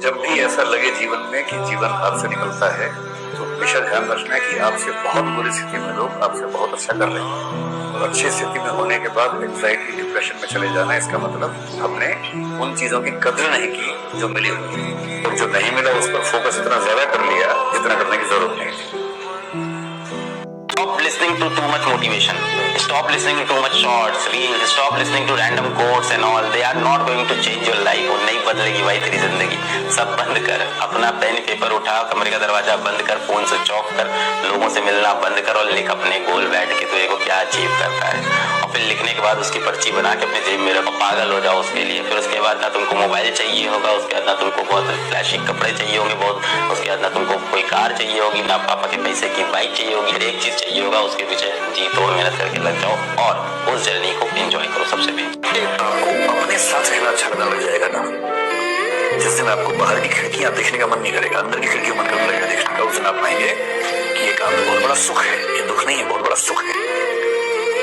जब भी ऐसा लगे जीवन में कि जीवन आपसे निकलता है, तो हमेशा ध्यान रखना है कि आपसे बहुत बुरी स्थिति में लोग आपसे बहुत अच्छा कर रहे हैं, और अच्छी स्थिति में होने के बाद एंजाइटी डिप्रेशन में चले जाना, इसका मतलब हमने उन चीजों की कदर नहीं की जो मिली हुई, और जो नहीं मिला उस पर फोकस इतना ज्यादा कर लिया जितना करने की जरूरत नहीं थी। Stop listening to too much motivation. Stop listening to too much shorts, reels. Stop listening to random quotes and all. They are not going to change your life. वो नहीं बदलेगी भाई तेरी जिंदगी। सब बंद कर, अपना पेन पेपर उठा, कमरे का दरवाजा बंद कर, फोन स्विच ऑफ कर, लोगों से मिलना बंद कर और लिख अपने गोल बैठ के तू क्या अचीव करता है, और फिर लिखने के बाद उसकी पर्ची बना के अपने जेब में रखो, पागल हो जाओ उसके लिए। फिर उसके बाद ना तुमको मोबाइल चाहिए होगा, उसके बाद ना तुमको बहुत फ्लैशी कपड़े चाहिए होंगे बहुत, उसके बाद ना तुमको कोई कार चाहिए होगी, ना पापा के पैसे की बाइक चाहिए होगी, हर एक चीज चाहिए होगा। उसके पीछे जी तोड़ मेहनत करके लग जाओ और उस जर्नी को एंजॉय करो। सबसे बेहतर आपको अपने साथ रहना अच्छा लगने लग जाएगा ना, जिस दिन आपको बाहर की खिड़कियां देखने का मन नहीं करेगा, अंदर की खिड़कियां मन करने लगेगा देखने का, उस दिन आप पाएंगे कि एकांत बहुत बड़ा सुख है, ये दुख नहीं है, बहुत बड़ा सुख है।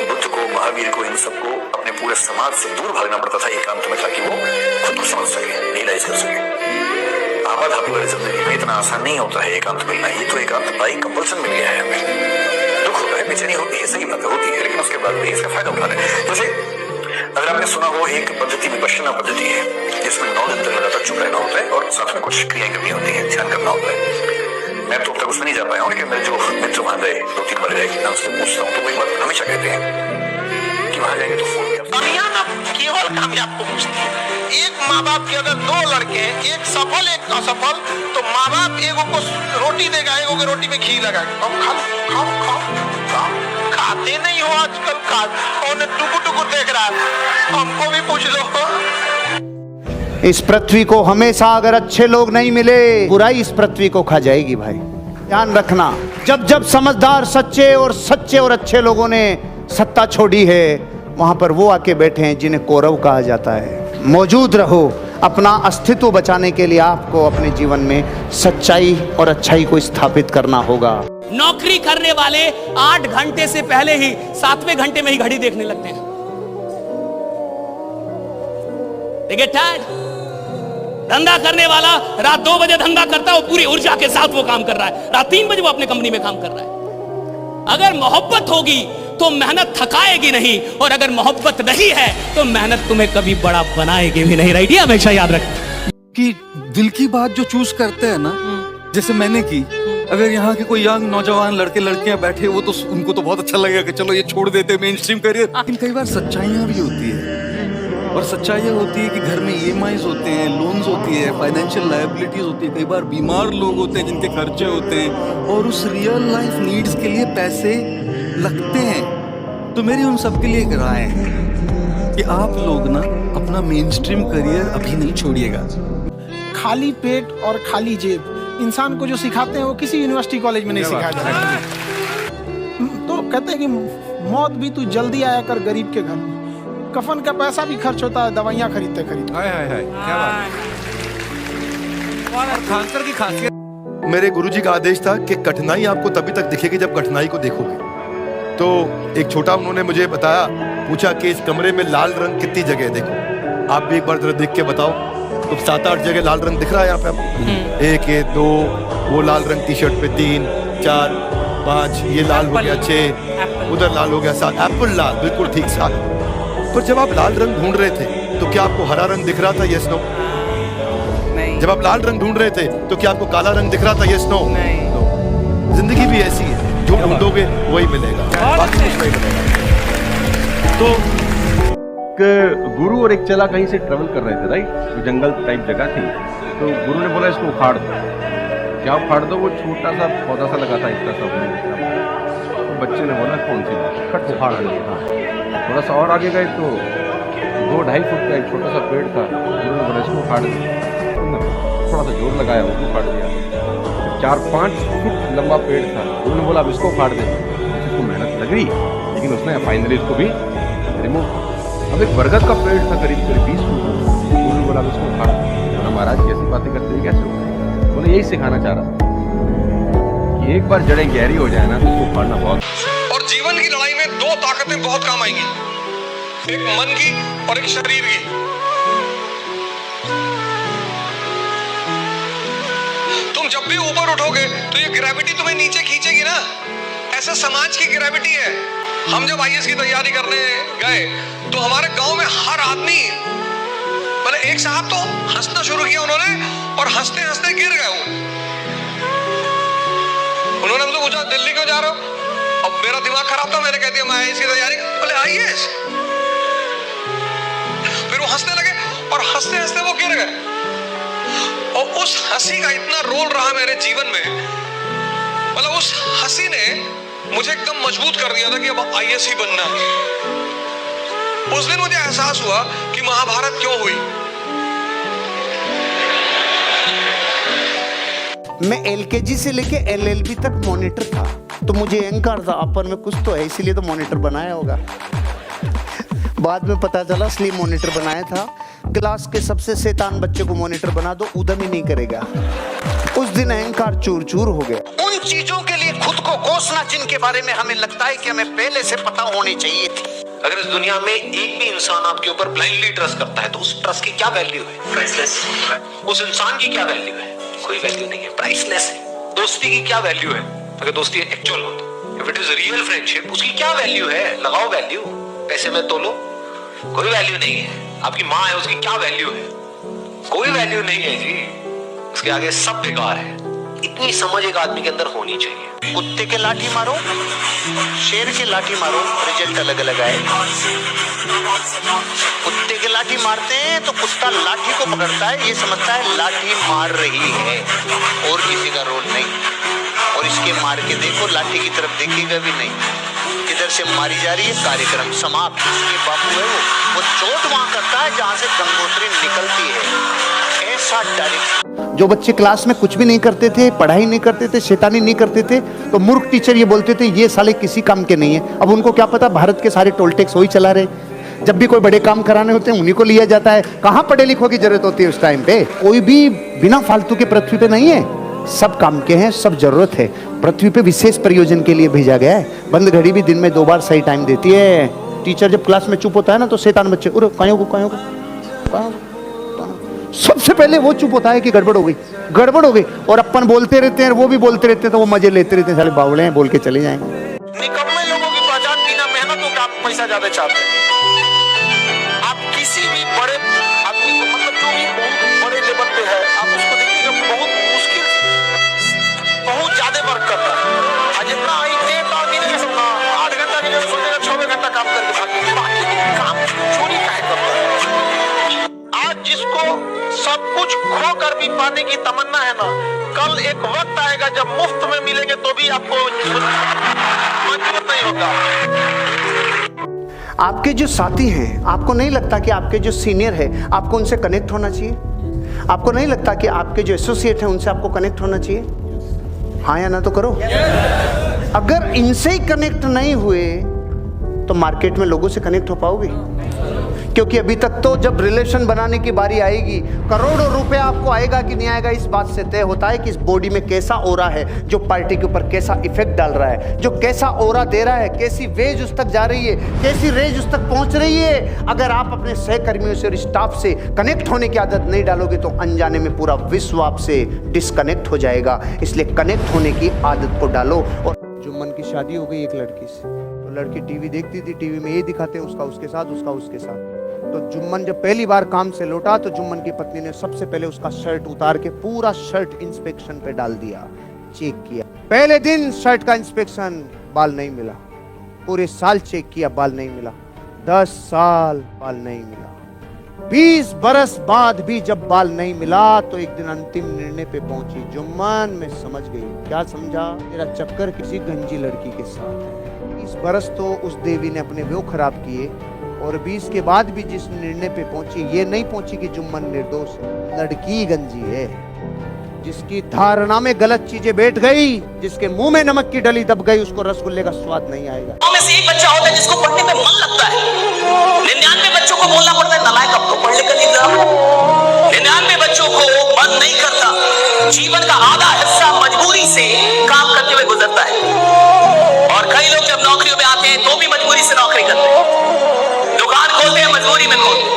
बुद्ध को, महावीर को, इन सबको अपने पूरे समाज से दूर भागना पड़ता था एकांत में, ताकि वो खुद को समझ सके, रियलाइज कर सके। आपाधापी वाली जिंदगी में इतना आसान नहीं होता है एकांत मिलना, ये तो एकांत बाई कंपल्सन मिल गया है हमें। दुख होता है, बेचैनी होती है, सही बात होती है, लेकिन उसके बाद भी इसका फायदा उठा रहे हैं। जैसे अगर आपने सुना हो एक पद्धति विपश्यना पद्धति है, जिसमें 9 दिन तक लगातार चुप रहना होता है और साथ में कुछ क्रियाएं करनी होती है, ध्यान करना होता है। मैं तो अब तक उसमें नहीं जा पाया हूँ, लेकिन मेरे जो मित्र वहां गए 2-3 बार गए, मैं उससे पूछता हूँ तो वही बात हमेशा कहते हैं कि वहां जाएंगे तो फोन किया। दुनिया ना केवल कामयाब को पूछती है। एक माँ बाप के अगर 2 लड़के, एक सफल एक असफल, तो माँ बाप एगो को रोटी देगा, एगो के रोटी में घी लगाएगा, खाओ खाओ खाओ, खाते नहीं हो आजकल, खा और टुकुर टुकुर देख रहा है, हमको भी पूछ लो। इस पृथ्वी को हमेशा अगर अच्छे लोग नहीं मिले, बुराई इस पृथ्वी को खा जाएगी भाई। ध्यान रखना, जब जब समझदार सच्चे और अच्छे लोगों ने सत्ता छोड़ी है, वहां पर वो आके बैठे हैं जिन्हें कौरव कहा जाता है। मौजूद रहो, अपना अस्तित्व बचाने के लिए आपको अपने जीवन में सच्चाई और अच्छाई को स्थापित करना होगा। नौकरी करने वाले 8 घंटे से पहले ही 7वें घंटे में ही घड़ी देखने लगते हैं। धंधा करने वाला रात 2 बजे धंधा करता है, वो पूरी ऊर्जा के साथ वो काम कर रहा है, रात 3 बजे वो अपने कंपनी में काम कर रहा है। अगर मोहब्बत होगी तो मेहनत थकाएगी नहीं, और अगर मोहब्बत नहीं है तो मेहनत तुम्हें कभी बड़ा बनाएगी भी नहीं। राइट, ये हमेशा याद रखें कि दिल की बात जो चूज करते हैं ना, जैसे मैंने की, अगर यहाँ के कोई यंग नौजवान लड़के लड़कियां बैठे, वो तो उनको तो बहुत अच्छा लगेगा कि चलो ये छोड़ देते मेन स्ट्रीम करियर। लेकिन कई बार सच्चाइयां भी होती है, और सच्चाइयां होती है कि घर में EMIs होते हैं, लोन्स होती है, फाइनेंशियल लायबिलिटीज होती है, कई बार बीमार लोग होते हैं जिनके खर्चे होते हैं, और उस रियल लाइफ नीड्स के लिए पैसे लगते हैं। तो मेरी उन सबके लिए एक राय है कि आप लोग ना अपना मेन स्ट्रीम करियर अभी नहीं छोड़िएगा। खाली पेट और खाली जेब इंसान को जो सिखाते हैं वो किसी यूनिवर्सिटी कॉलेज में नहीं सिखाया जाता। तो कहते हैं कि मौत भी तू जल्दी आया कर गरीब के घर में, कफन का पैसा भी खर्च होता है दवाइयाँ खरीदते खरीदते। क्या बात। खानसर की खासियत, मेरे गुरुजी का आदेश था कि कठिनाई आपको तभी तक दिखेगी जब कठिनाई को देखोगे। तो एक छोटा उन्होंने मुझे बताया, पूछा कि इस कमरे में लाल रंग कितनी जगह है, देखो आप भी एक बार जरा देख के बताओ। तो 7-8 जगह लाल रंग दिख रहा है यहाँ पे आपको, 1 2, वो लाल रंग टी शर्ट पे 3 4 5, ये लाल हो गया 6, उधर लाल हो गया 7, एप्पल लाल, बिल्कुल ठीक 7। तो जब आप लाल रंग ढूंढ रहे थे तो क्या आपको हरा रंग दिख रहा था? Yes no. जब आप लाल रंग ढूंढ रहे थे तो क्या आपको काला रंग दिख रहा था? Yes no. जिंदगी भी ऐसी है, जो ढूंढोगे वही मिलेगा, बाकी कुछ नहीं मिलेगा। तो गुरु और एक चेला कहीं से ट्रेवल कर रहे थे, राइट, तो जंगल टाइप जगह थी, तो गुरु ने बोला इसको उखाड़ दो। क्या उखाड़ दो? वो छोटा सा पौधा सा लगा था इतना सा, तो बच्चे ने बोला कौन सी बात, कट उखाड़ दो। हाँ, थोड़ा सा और आगे गए तो 2-2.5 फुट का एक छोटा सा पेड़ था, गुरु ने बोला इसको उखाड़ दो। थोड़ा सा जोर लगाया, वो उखाड़ दिया। 4-5 फुट लंबा पेड़ था, गुरु ने बोला अब इसको उखाड़ दे। इसको मेहनत लगी एग्री, लेकिन उसने फाइनली इसको भी रिमूव किया। अब एक बरगद का पेड़ था करीब 20 फुट, गुरु ने बोला उसको उखाड़। बोला महाराज कैसी बातें करते हैं, कैसे उखाड़ेंगे? बोले यही सिखाना चाह रहा था कि एक बार जड़ें गहरी हो जाए ना तो उसको उखाड़ना बहुत। और जीवन की लड़ाई में दो ताकतें बहुत काम आएंगी, एक मन की और एक शरीर की। तुम जब भी ऊपर उठोगे तो ये ग्रेविटी तुम्हें नीचे खींचेगी ना, ऐसा समाज की ग्रेविटी है। हम जब आईएएस की तैयारी करने गए तो हमारे गांव में हर आदमी, मतलब एक साहब तो हंसना शुरू किया उन्होंने और हंसते हंसते गिर गए वो। उन्होंने मुझे पूछा दिल्ली क्यों जा रहे हो? अब मेरा दिमाग खराब था, मैंने कह दिया मैं आईएएस की तैयारी। बोले आईएएस? फिर वो हंसने लगे और हंसते हंसते वो गिर गए। और उस हंसी का इतना रोल रहा मेरे जीवन में, मतलब उस हंसी ने मुझे एकदम मजबूत कर दिया था कि अब आईएएस ही बनना है। उस दिन मुझे एहसास हुआ कि महाभारत क्यों हुई। मैं एलकेजी से लेके एलएलबी तक मॉनिटर था, तो मुझे अहंकार था अपन में कुछ तो है, इसीलिए तो मॉनिटर बनाया होगा। बाद में पता चला असली मॉनिटर बनाया था। क्लास के सबसे शैतान बच्चे को मॉनिटर बना दो, उधम ही नहीं करेगा। उस दिन अहंकार चूर चूर हो गया। उन चीजों के लिए खुद को कोसना जिनके बारे में हमें लगता है कि हमें पहले से पता होनी चाहिए थी। अगर इस दुनिया में एक भी इंसान आपके ऊपर ब्लाइंडली ट्रस्ट करता है तो उस ट्रस्ट की क्या वैल्यू है? प्राइसलेस। उस इंसान की क्या वैल्यू है? कोई वैल्यू नहीं है, प्राइसलेस है। दोस्ती की क्या वैल्यू है? अगर दोस्ती एक्चुअल हो तो, if it is real friendship, उसकी क्या वैल्यू है? लगाओ वैल्यू, पैसे में तोलो, कोई वैल्यू नहीं है। आपकी माँ है, उसकी क्या वैल्यू है? कोई वैल्यू नहीं है जी, उसके आगे सब बेकार है। इतनी समझ एक आदमी के अंदर होनी चाहिए। कुत्ते के लाठी मारो, शेर के लाठी मारो, रिजल्ट अलग अलग आए। कुत्ते के लाठी मारते हैं तो कुत्ता लाठी को पकड़ता है, ये समझता है लाठी मार रही है और किसी का रोल नहीं। और इसके मार के देखो, लाठी की तरफ देखेगा भी नहीं, किधर से मारी जा रही है, कार्यक्रम समाप्त। इसके बापू है वो चोट वहां करता है जहां से गंगोत्री निकलती है। ऐसा डायरेक्ट। जो बच्चे क्लास में कुछ भी नहीं करते थे, पढ़ाई नहीं करते थे, शैतानी नहीं करते थे, तो मूर्ख टीचर ये बोलते थे ये साले किसी काम के नहीं है। अब उनको क्या पता भारत के सारे टोल टैक्स वही चला रहे। जब भी कोई बड़े काम कराने होते हैं उन्हीं को लिया जाता है। कहाँ पढ़े लिखों की जरूरत होती है उस टाइम पे? कोई भी बिना फालतू के पृथ्वी पे नहीं है, सब काम के हैं, सब जरूरत है। पृथ्वी पे विशेष प्रयोजन के लिए भेजा गया है। बंद घड़ी भी दिन में 2 बार सही टाइम देती है। टीचर जब क्लास में चुप होता है ना तो शैतान बच्चे उरे कायों को सबसे पहले वो चुप होता है कि गड़बड़ हो गई। और अपन बोलते रहते हैं, वो भी बोलते रहते हैं, तो वो मजे लेते रहते हैं, साले बावड़े हैं, बोल के चले जाएंगे। निकम्मे लोगों की पहचान बिना मेहनत हो, आप पैसा ज्यादा चाहते हैं। आप किसी भी बड़े आदमी को, मतलब जो भी बहुत बड़े लेवल पे है, आप उसको देखिएगा बहुत मुश्किल, बहुत ज्यादा वर्क करता है। आज इतना नहीं सकता, 8 घंटा की जगह सोचेगा 6 घंटा काम करके भागेगा, बाकी काम चोरी काहे करता है। आज जिसको सब कुछ खो कर भी पाने की तमन्ना है ना, कल एक वक्त आएगा जब मुफ्त में मिलेंगे तो भी आपको मंजूर नहीं होगा। आपके जो साथी हैं, आपको नहीं लगता कि आपके जो सीनियर है आपको उनसे कनेक्ट होना चाहिए? आपको नहीं लगता कि आपके जो एसोसिएट हैं उनसे आपको कनेक्ट होना चाहिए? हाँ या ना तो करो। अगर इनसे ही कनेक्ट नहीं हुए तो मार्केट में लोगों से कनेक्ट हो पाओगे? क्योंकि अभी तक तो जब रिलेशन बनाने की बारी आएगी, करोड़ों रुपए आपको आएगा कि नहीं आएगा इस बात से तय होता है कि इस बॉडी में कैसा ओरा है, जो पार्टी के ऊपर कैसा इफेक्ट डाल रहा है, जो कैसा ओरा दे रहा है, कैसी वेज उस तक जा रही है, कैसी रेज उस तक पहुंच रही है। अगर आप अपने सहकर्मियों से और स्टाफ से कनेक्ट होने की आदत नहीं डालोगे तो अनजाने में पूरा विश्व आपसे डिस्कनेक्ट हो जाएगा। इसलिए कनेक्ट होने की आदत को डालो। और जुम्मन की शादी हो गई एक लड़की से, तो लड़की टीवी देखती थी, टीवी में ये दिखाते हैं उसका उसके साथ, उसका उसके साथ। तो जुम्मन जब पहली बार काम से लौटा तो जुम्मन की पत्नी ने सबसे पहले उसका शर्ट उतार के पूरा शर्ट इंस्पेक्शन पे डाल दिया, चेक किया। पहले दिन शर्ट का इंस्पेक्शन, बाल नहीं मिला। पूरे साल चेक किया, बाल नहीं मिला। 10 साल बाल नहीं मिला। 20 बरस बाद भी जब बाल नहीं मिला तो एक दिन अंतिम निर्णय पे पहुंची। जुम्मन मैं समझ गई। क्या समझा? तेरा चक्कर किसी गंजी लड़की के साथ है। 20 बरस तो उस देवी ने अपने वो खराब किए, और 20 के बाद भी जिस निर्णय पे पहुंची, ये नहीं पहुंची कि जुम्मन निर्दोष है, लड़की गंजी है। जिसकी धारणा में गलत चीजें बैठ गई, जिसके मुंह में नमक की डली दब गई, उसको रसगुल्ले का स्वाद नहीं आएगा। में से एक बच्चा होता है जिसको पढ़ने में मन लगता है। 99 बच्चों को बोलना पड़ता है नालायक अब तो पढ़ लिख कर एग्जाम। 99 बच्चों को मन नहीं करता। जीवन का आधा हिस्सा मजबूरी से काम करते हुए गुजरता है। और कई लोग जब नौकरियों में आते हैं तो भी मजबूरी से नौकरी करते हैं। दुकान खोलते हैं मजबूरी में खोलते हैं,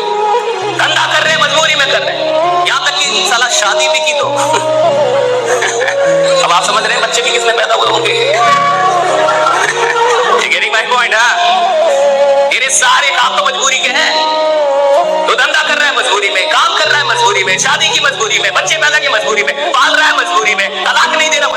धंधा कर रहे हैं मजबूरी में कर रहे हैं, यहां तक कि साला शादी भी की तो अब आप समझ रहे हैं बच्चे भी किसने पैदा हुए होंगे। Getting my point? ये सारे काम तो मजबूरी के हैं। तो धंधा कर रहा है मजबूरी में, काम कर रहा है मजबूरी में, शादी की मजबूरी में, बच्चे पैदा की मजबूरी में, पाल रहा है मजबूरी में, तलाक नहीं दे रहा